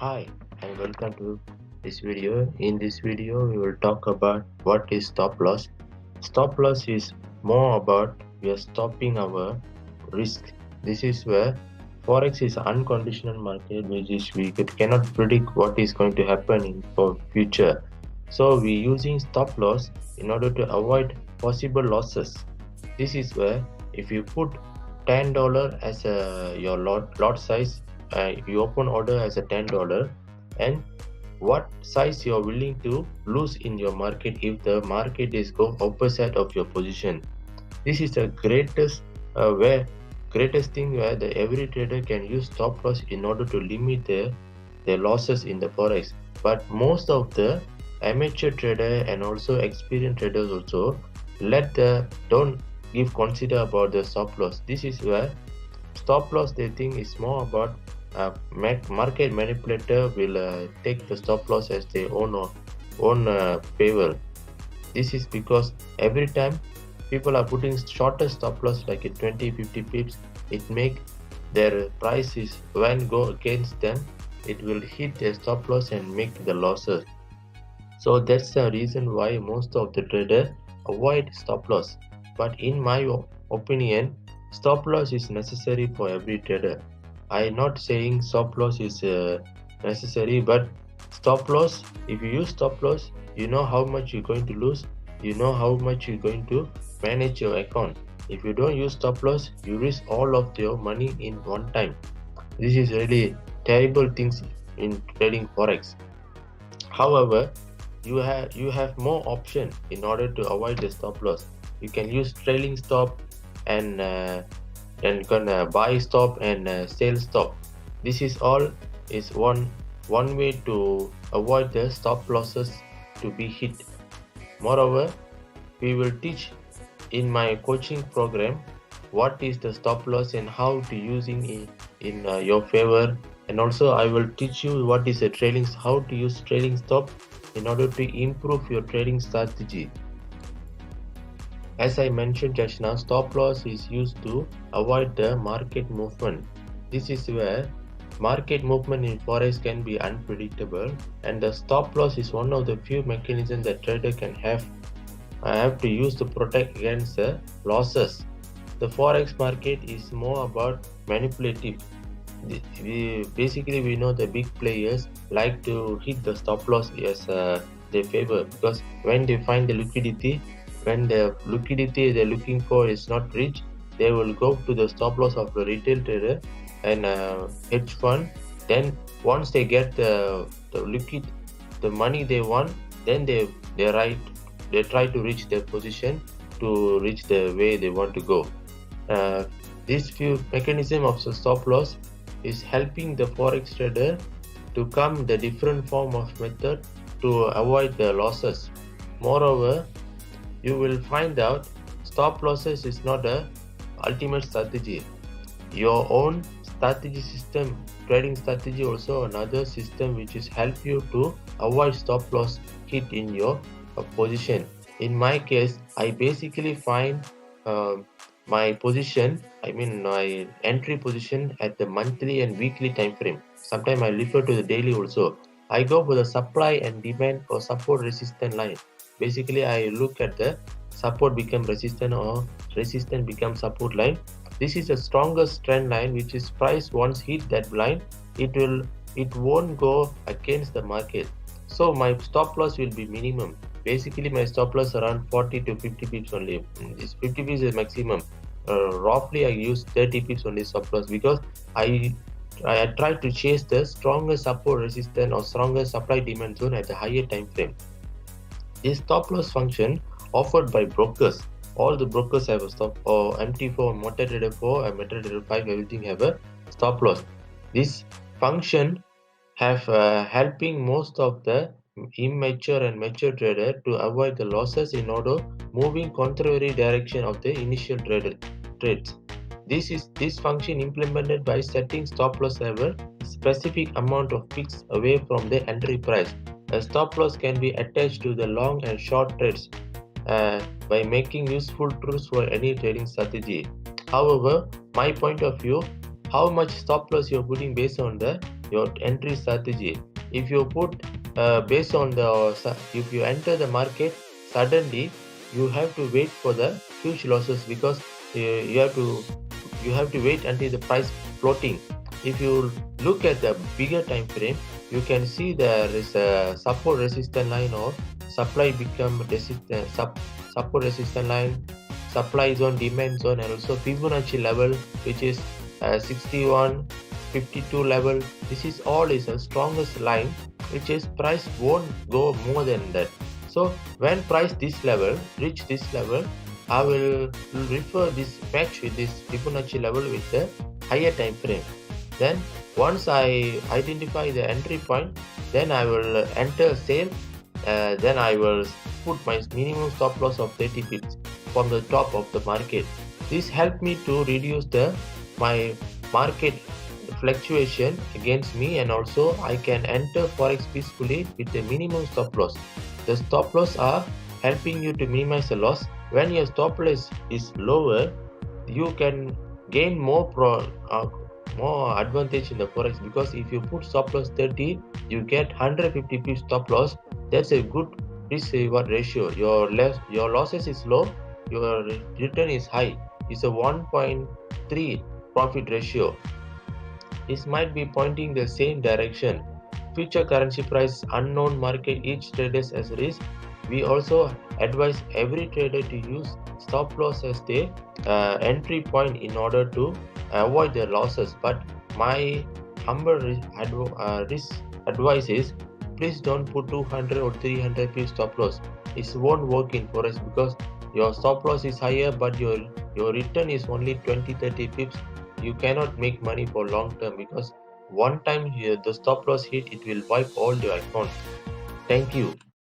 Hi and welcome to this video. In this video, we will talk about what is stop loss. Stop loss is more about we are stopping our risk. This is where Forex is unconditional market, which is we cannot predict what is going to happen in for future. So we using stop loss in order to avoid possible losses. This is where if you put $10 as your lot size, you open order as a $10, and what size you are willing to lose in your market if the market is go opposite of your position. This is the greatest thing where the every trader can use stop loss in order to limit their losses in the forex. But most of the amateur trader and also experienced traders also don't give consider about the stop loss. This is where stop loss they think is more about market manipulator will take the stop loss as their own favor. This is because every time people are putting shorter stop loss like a 20-50 pips, it make their prices when go against them, it will hit their stop loss and make the losses. So that's the reason why most of the traders avoid stop loss. But in my opinion, stop loss is necessary for every trader. I am not saying stop loss is necessary, but stop loss, if you use stop loss, you know how much you're going to lose, you know how much you're going to manage your account. If you don't use stop loss, you risk all of your money in one time. This is really terrible things in trading forex. However, you have more option in order to avoid the stop loss. You can use trailing stop and gonna buy stop and sell stop. This is all is one way to avoid the stop losses to be hit. Moreover, we will teach in my coaching program what is the stop loss and how to using it in your favor, and also I will teach you what is a trailing, how to use trailing stop in order to improve your trading strategy. As I mentioned just now, stop loss is used to avoid the market movement. This is where market movement in forex can be unpredictable, and the stop loss is one of the few mechanisms that trader can have to use to protect against the losses. The forex market is more about manipulative. We know the big players like to hit the stop loss as their favor, because when they find the liquidity, when the liquidity they're looking for is not reached, they will go to the stop loss of the retail trader and hedge fund. Then once they get the money they want, then they try to reach their position to reach the way they want to go. This few mechanism of the stop loss is helping the forex trader to come the different form of method to avoid the losses. Moreover, you will find out stop losses is not a ultimate strategy. Your own strategy system, trading strategy, also another system which is help you to avoid stop loss hit in your position. In my case, I basically find my position, I mean my entry position at the monthly and weekly time frame. Sometimes I refer to the daily also. I go for the supply and demand or support resistance line. Basically, I look at the support become resistant or resistance become support line. This is the strongest trend line, which is price once hit that line, it won't go against the market. So my stop loss will be minimum. Basically, my stop loss around 40 to 50 pips only. This 50 pips is maximum. Roughly, I use 30 pips only stop loss, because I try to chase the strongest support resistance or strongest supply demand zone at the higher time frame. This stop loss function offered by brokers. All the brokers have a stop, or MT4, MetaTrader 4 and MetaTrader 5, everything have a stop loss. This function have helping most of the immature and mature trader to avoid the losses in order moving contrary direction of the initial trades. This function implemented by setting stop loss level specific amount of picks away from the entry price. A stop loss can be attached to the long and short trades by making useful tools for any trading strategy. However, my point of view, how much stop loss you're putting based on the your entry strategy. If you put based on if you enter the market suddenly, you have to wait for the huge losses because you have to wait until the price floating. If you look at the bigger time frame, you can see there is a support resistance line or supply become resistant support resistance line, supply zone, demand zone, and also Fibonacci level, which is 61, 52 level. This is all is the strongest line, which is price won't go more than that. So when price this level reach this level, I will refer this match with this Fibonacci level with the higher time frame. Then once I identify the entry point, then I will enter sale. Then I will put my minimum stop loss of 30 pips from the top of the market. This helped me to reduce the my market fluctuation against me, and also I can enter forex peacefully with the minimum stop loss. The stop loss are helping you to minimize the loss. When your stop loss is lower, you can gain more advantage in the forex, because if you put stop loss 30, you get 150 pips stop loss. That's a good risk reward ratio. Your losses is low, your return is high. It's a 1.3 profit ratio. This might be pointing the same direction. Future currency price unknown, market each traders as risk. We also advise every trader to use stop loss as the entry point in order to avoid the losses. But my humble risk advice is, please don't put 200 or 300 pips stop loss. It won't work in forex because your stop loss is higher, but your return is only 20-30 pips. You cannot make money for long term, because one time here the stop loss hit, it will wipe all your accounts. Thank you.